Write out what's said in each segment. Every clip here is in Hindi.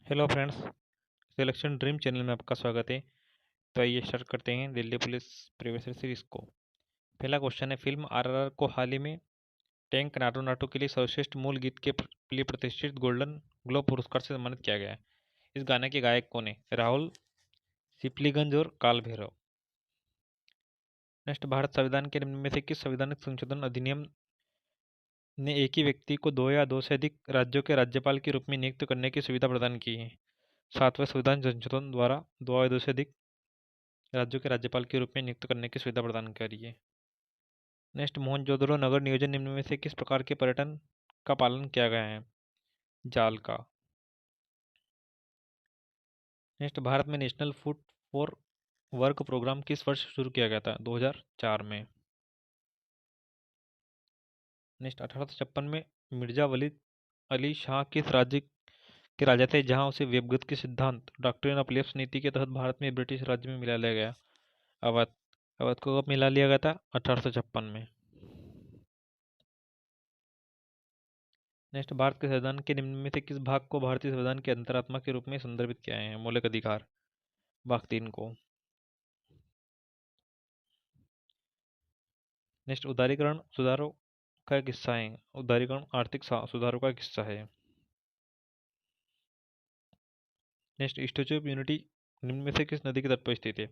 Hello friends. Selection dream channel में आपका स्वागत है। तो आइए स्टार्ट करते हैं Delhi police previous year series को। पहला क्वेश्चन है, फिल्म आरआरआर को हाल ही में टैंक नाटू नाटू के लिए सर्वश्रेष्ठ मूल गीत के लिए प्रतिष्ठित गोल्डन ग्लोब पुरस्कार से सम्मानित किया गया है। इस गाने के गायक कौन है? राहुल, सिपलीगंज और काल भैरव। नेक्स्ट, भारत संविधान के निम्न में से किस संवैधानिक संशोधन अधिनियम ने एक ही व्यक्ति को दो या दो से अधिक राज्यों के राज्यपाल के रूप में नियुक्त करने की सुविधा प्रदान की है? सातवें संविधान संशोधन द्वारा दो या दो से अधिक राज्यों के राज्यपाल के रूप में नियुक्त करने की सुविधा प्रदान करी है। नेक्स्ट, मोहनजोदड़ो नगर नियोजन निम्न में से किस प्रकार के पर्यटन का पालन किया गया है? जाल का। नेक्स्ट, भारत में national food for work programme किस वर्ष शुरू किया गया था? 2004 में। नेक्स्ट, 1856 में मिर्जा वलीद अली शाह किस राज्य के राजा थे जहां उसे व्यवगत के सिद्धांत डॉक्ट्रिन ऑफ लेफ्ट नीति के तहत भारत में ब्रिटिश राज्य में मिला लिया गया? अवध। अवध को कब मिला लिया गया था? 1856 में। नेक्स्ट, भारत के संविधान के निम्न में से किस भाग को भारतीय संविधान की अंतरात्मा के रूप में संदर्भित किया है? मौलिक अधिकार, भाग 3 को। नेक्स्ट, उदारीकरण सुधारों का एक हिस्सा है। उदारीकरण आर्थिक सुधारों का एक हिस्सा है। नेक्स्ट, स्टैच्यू ऑफ यूनिटी निम्न में से किस नदी के तट पर स्थित है?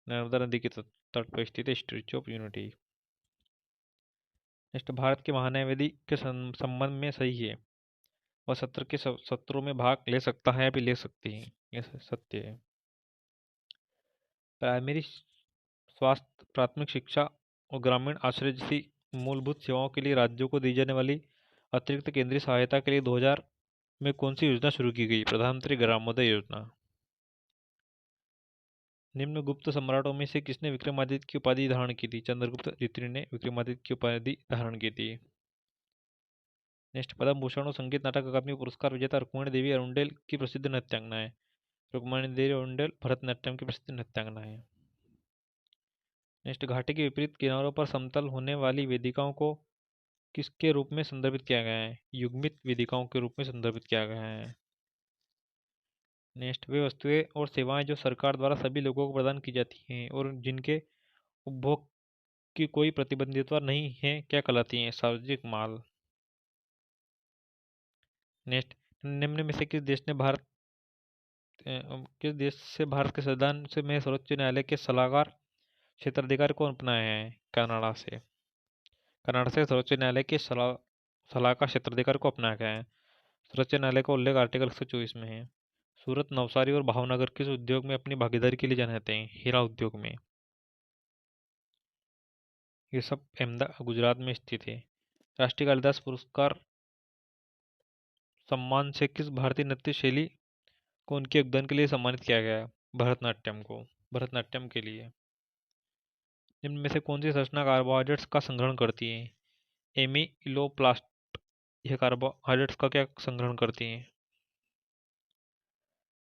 नर्मदा नदी के तट पर स्थित है statue of unity. Next, Bharat के महान्यायवादी के संबंध में सही है वह सत्र के सत्रों में भाग ले सकता है या भी ले सकती है, यह सत्य है। प्राइमरी स्वास्थ्य, प्राथमिक शिक्षा और ग्रामीण आश्रय जैसी मूलभूत सेवाओं के लिए राज्यों को दी जाने वाली अतिरिक्त केंद्रीय सहायता के लिए 2000 में कौन सी योजना शुरू की गई? प्रधानमंत्री ग्रामोदय योजना। निम्न गुप्त सम्राटों में से किसने विक्रमादित्य की उपाधि धारण की थी? चंद्रगुप्त द्वितीय ने विक्रमादित्य की उपाधि धारण की थी। नेक्स्ट, पद्म भूषण और संगीत नाटक अकादमी पुरस्कार विजेता रुक्मणी देवी अरुंडेल की प्रसिद्ध नृत्यांगना है? रुक्मणी देवी अरुंडेल भरतनाट्यम की प्रसिद्ध नृत्यांगना है। नेक्स्ट, घाटी के विपरीत किनारों पर समतल होने वाली वेदिकाओं को किसके रूप में संदर्भित किया गया है? युग्मित वेदिकाओं के रूप में संदर्भित किया गया है। नेक्स्ट, वे वस्तुएं और सेवाएं जो सरकार द्वारा सभी लोगों को प्रदान की जाती हैं और जिनके उपभोग की कोई प्रतिबंधितता नहीं है क्या कहलाती हैं? सार्वजनिक माल। नेक्स्ट, निम्न में से किस देश से भारत के संविधान से में सर्वोच्च न्यायालय के सलाहकार क्षेत्राधिकार को अपनाया है? कनाडा से। कनाडा से सर्वोच्च न्यायालय के सलाहकार क्षेत्राधिकार को अपनाया गया है। सर्वोच्च न्यायालय का उल्लेख आर्टिकल 124 में है। सूरत, नवसारी और भावनगर किस उद्योग में अपनी भागीदारी के लिए जाने जाते हैं? हीरा उद्योग में। ये सब अहमदाबाद गुजरात में स्थित है। राष्ट्रीय कालिदास पुरस्कार सम्मान से किस भारतीय नृत्य शैली को उनके योगदान के लिए सम्मानित किया गया? भरतनाट्यम को। भरतनाट्यम के लिए। निम्न में से कौन सी संरचना कार्बोहाइड्रेट्स का संग्रहण करती है? एमिलोप्लास्ट। यह कार्बोहाइड्रेट्स का क्या संग्रहण करती है?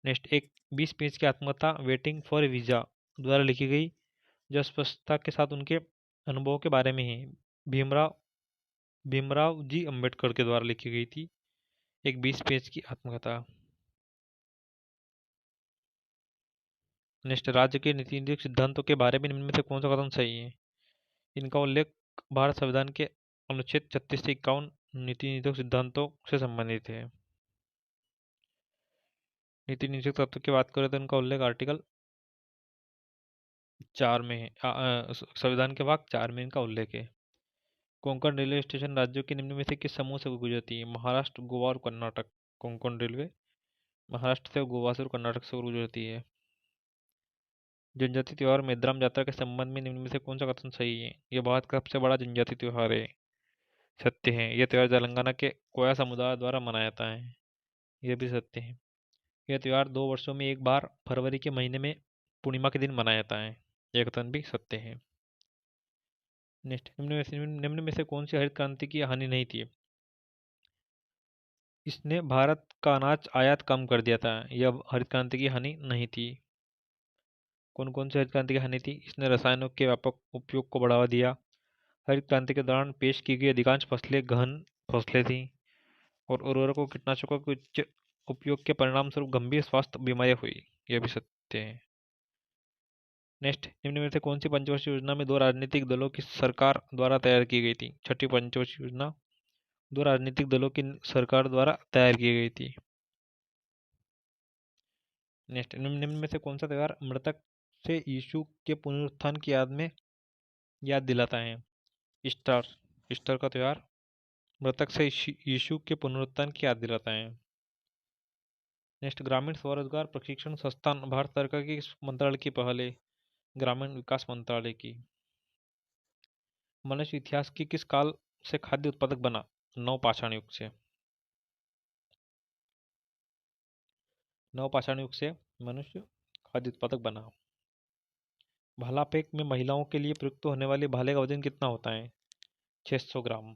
नेक्स्ट, एक 20 पेज की आत्मकथा वेटिंग फॉर वीजा द्वारा लिखी गई जो स्पष्टता के साथ उनके अनुभवों के बारे में है। भीमराव भीमराव जी अंबेडकर के द्वारा लिखी गई थी एक 20 पेज की आत्मकथा। नेक्स्ट, राज्य के नीति सिद्धांतों के बारे में निम्न में से कौन सा कथन सही है? इनका उल्लेख भारत संविधान के अनुच्छेद 36 से 51 नीति सिद्धांतों से संबंधित है। नीति निषेध तत्व की बात करें तो इनका उल्लेख आर्टिकल 4 में है। संविधान के भाग 4 में इनका उल्लेख है। कोंकण रेलवे स्टेशन राज्यों के निम्न में से किस समूह से गुजरती है? महाराष्ट्र, गोवा और कर्नाटक। कोंकण रेलवे महाराष्ट्र से, गोवा से और कर्नाटक से गुजरती है। जनजाति त्योहार मेद्राम जात्रा के संबंध में निम्न में से कौन सा कथन सही है? यह भारत का सबसे बड़ा जनजाति त्योहार है। सत्य है। यह त्योहार तेलंगाना के कोया समुदाय द्वारा मनाया जाता है। यह भी सत्य है। यह त्योहार 2 वर्षों में एक बार फरवरी के महीने में पूर्णिमा के दिन मनाया जाता है। यह कथन भी सत्य है। नेक्स्ट, निम्न में से कौन सी हरित क्रांति की हानि नहीं थी? इसने भारत का अनाज आयात कम कर दिया था। यह हरित क्रांति की हानि नहीं थी। कौन कौन सी हरित क्रांति की हानि थी? इसने रसायनों के व्यापक उपयोग को बढ़ावा दिया। हरित क्रांति के दौरान पेश की गई अधिकांश फसलें गहन फसलें थीं और उर्वरकों कीटनाशकों की उच्च उपयोग के परिणाम स्वरूप गंभीर स्वास्थ्य बीमारियां हुई। यह भी सत्य है। नेक्स्ट, निम्न में से कौन सी पंचवर्षीय योजना में दो राजनीतिक दलों की सरकार द्वारा तैयार की गई थी? छठी पंचवर्षीय योजना दो राजनीतिक दलों की सरकार द्वारा तैयार की गई थी। नेक्स्ट, निम्न में से कौन सा त्योहार मृतक से यीशु के पुनरुत्थान की याद दिलाता है? ईस्टर। ईस्टर का त्योहार मृतक से यीशु के पुनरुत्थान की याद दिलाता है। नेक्स्ट, ग्रामीण स्वरोजगार प्रशिक्षण संस्थान भारत सरकार की किस मंत्रालय की पहल है? ग्रामीण विकास मंत्रालय की। मनुष्य इतिहास की किस काल से खाद्य उत्पादक बना? नवपाषाण युग से। नवपाषाण युग से मनुष्य खाद्य उत्पादक बना। भाला फेंक में महिलाओं के लिए प्रयुक्त होने वाले भाले का वजन कितना होता है? 600 ग्राम।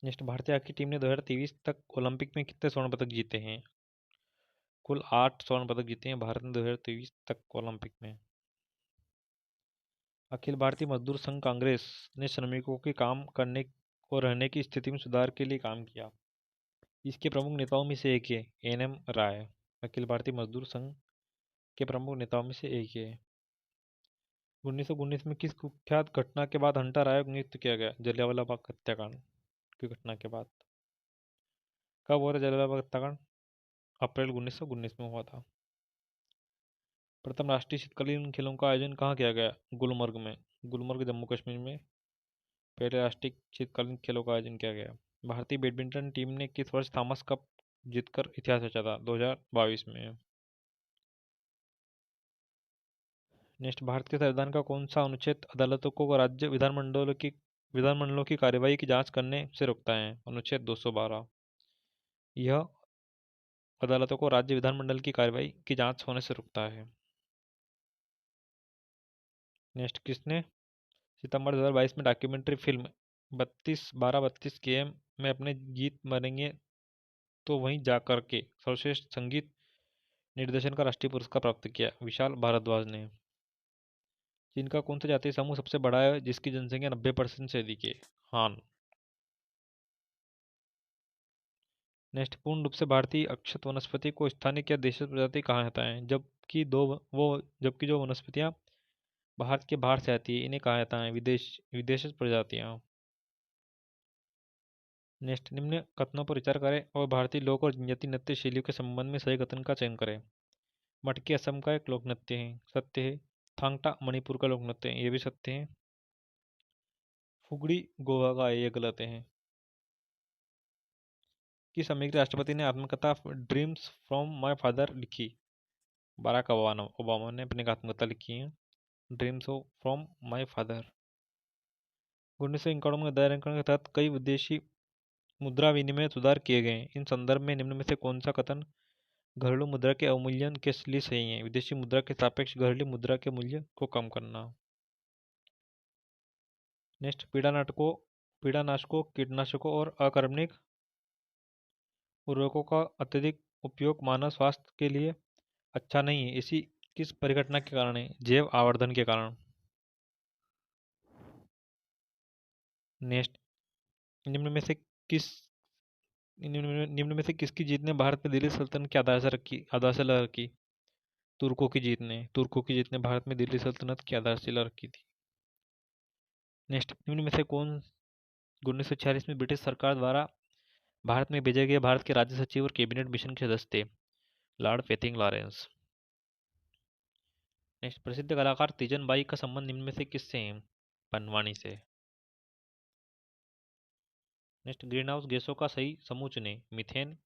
नेक्स्ट, भारतीय हॉकी टीम ने 2023 तक ओलंपिक में कितने स्वर्ण पदक जीते हैं? कुल 8 स्वर्ण पदक जीते हैं भारत ने 2023 तक ओलंपिक में। अखिल भारतीय मजदूर संघ कांग्रेस ने श्रमिकों के काम करने और रहने की स्थिति में सुधार के लिए काम किया। इसके प्रमुख नेताओं में से एक है एन.एम. राय। अखिल भारतीय मजदूर संघ के प्रमुख नेताओं में से एक है। 1919 में किस कुख्यात घटना के बाद हंटर आयोग नियुक्त किया गया? जलियांवाला बाग हत्याकांड की घटना के बाद। कब हुआ था जलियांवाला बाग हत्याकांड? अप्रैल 1919 में हुआ था। प्रथम राष्ट्रीय शीतकालीन खेलों का आयोजन कहाँ किया गया? गुलमर्ग में। गुलमर्ग जम्मू कश्मीर में पहले राष्ट्रीय शीतकालीन खेलों का आयोजन किया गया। भारतीय बैडमिंटन टीम ने किस वर्ष थॉमस कप जीतकर इतिहास रचा था? 2022 में। नेक्स्ट, भारत के संविधान का कौन सा अनुच्छेद अदालतों को राज्य विधानमंडलों की कार्यवाही की जांच करने से रोकता है? अनुच्छेद 212। यह अदालतों को राज्य विधानमंडल की कार्यवाही की जांच होने से रोकता है। नेक्स्ट, किसने सितंबर 2022 में डॉक्यूमेंट्री फिल्म 32 km में अपने गीत मरेंगे तो वहीं जाकर के सर्वश्रेष्ठ संगीत निर्देशन का राष्ट्रीय पुरस्कार प्राप्त किया? विशाल भारद्वाज ने। चीन का कौन सा जातीय समूह सबसे बड़ा है जिसकी जनसंख्या 90% से अधिक है? हान। नेक्स्ट, पूर्ण रूप से भारतीय अक्षत वनस्पति को स्थानिक या देशी प्रजाति कहा जाता है? जबकि जो वनस्पतियां भारत के बाहर से आती है इन्हें कहा जाता है विदेशी प्रजातियां। नेक्स्ट, निम्न कथनों पर विचार करें और भारतीय लोक और जनजातीय नृत्य शैलियों के संबंध में सही कथन का चयन करें। मटकी असम का एक लोक नृत्य है, सत्य है। थांगटा मणिपुर का लोक नृत्य है, ये भी सत्य है। फुगड़ी गोवा का है, ये गलत है। किस अमेरिकी राष्ट्रपति ने आत्मकथा ड्रीम्स फ्रॉम माय फादर लिखी? बराक ओबामा ने अपनी आत्मकथा लिखी है ड्रीम्स फ्रॉम माय फादर। 1991 में दायरेकरण के तहत कई विदेशी मुद्रा विनिमय सुधार किए गए। इन संदर्भ में निम्न में से कौन सा कथन घरेलू मुद्रा के अवमूल्यन के लिए सही है? विदेशी मुद्रा के सापेक्ष घरेलू मुद्रा के मूल्य को कम करना। नेक्स्ट, पीड़ानाशकों कीटनाशकों और अकार्बनिक उर्वरकों का अत्यधिक उपयोग मानव स्वास्थ्य के लिए अच्छा नहीं है। इसी किस परिघटना के कारण है? जैव आवर्धन के कारण। नेक्स्ट, निम्न में से किस निम्न में से किसकी जीत ने भारत में दिल्ली सल्तनत की आधारशिला रखी? तुर्कों की जीत ने भारत में दिल्ली सल्तनत की आधारशिला रखी थी। नेक्स्ट, निम्न में से कौन 1946 में ब्रिटिश सरकार द्वारा भारत में भेजे गए भारत के राज्य सचिव और कैबिनेट मिशन के सदस्य थे? Lord फैथिंग Lawrence. नेक्स्ट, प्रसिद्ध कलाकार तीजन बाई का संबंध निम्न में से किससे है? बनवानी से। नेक्स्ट, ग्रीन हाउस गैसों का सही समूह चुनें। Methane,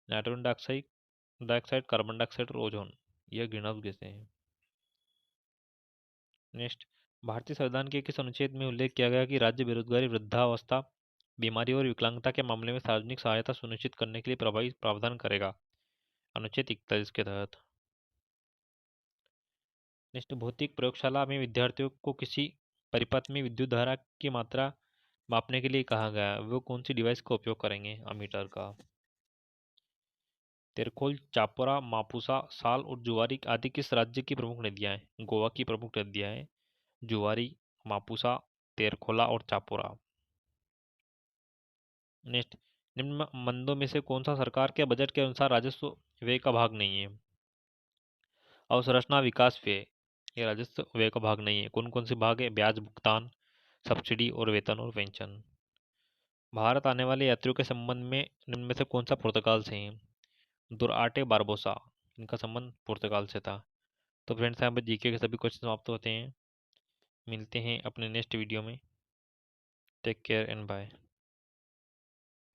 nitrogen dioxide, carbon dioxide और ओजोन, यह ग्रीन हाउस गैसें हैं। नेक्स्ट, भारतीय संविधान के किस अनुच्छेद में उल्लेख किया गया कि राज्य बेरोजगारी, वृद्धावस्था, बीमारी और विकलांगता के मामले में सार्वजनिक सहायता सुनिश्चित करने के लिए प्रभावी प्रावधान करेगा? अनुच्छेद 41 के तहत। नेक्स्ट, भौतिक प्रयोगशाला में विद्यार्थियों को किसी परिपथ में विद्युत धारा की मात्रा मापने के लिए कहा गया है? वो कौन सी डिवाइस का उपयोग करेंगे? अमीटर का। तेरखोल, चापोरा, मापुसा, साल और जुआरी आदि किस राज्य की प्रमुख नदियां हैं? गोवा की प्रमुख नदियां हैं जुआरी, मापुसा, तेरखोला और चापोरा। नेक्स्ट, निम्न मंदों में से कौन सा सरकार के बजट के अनुसार राजस्व व्यय का भाग नहीं है? अवसंरचना विकास व्यय, ये राजस्व व्यय का भाग नहीं है। कौन कौन से भाग है? ब्याज भुगतान, सब्सिडी और वेतन और पेंशन। भारत आने वाले यात्रियों के संबंध में निम्न में से कौन सा पुर्तगाल से है? दुराटे बारबोसा, इनका संबंध पुर्तगाल से था। तो फ्रेंड्स, यहाँ पर जीके के सभी क्वेश्चन समाप्त होते हैं। मिलते हैं अपने नेक्स्ट वीडियो में। Take care and bye.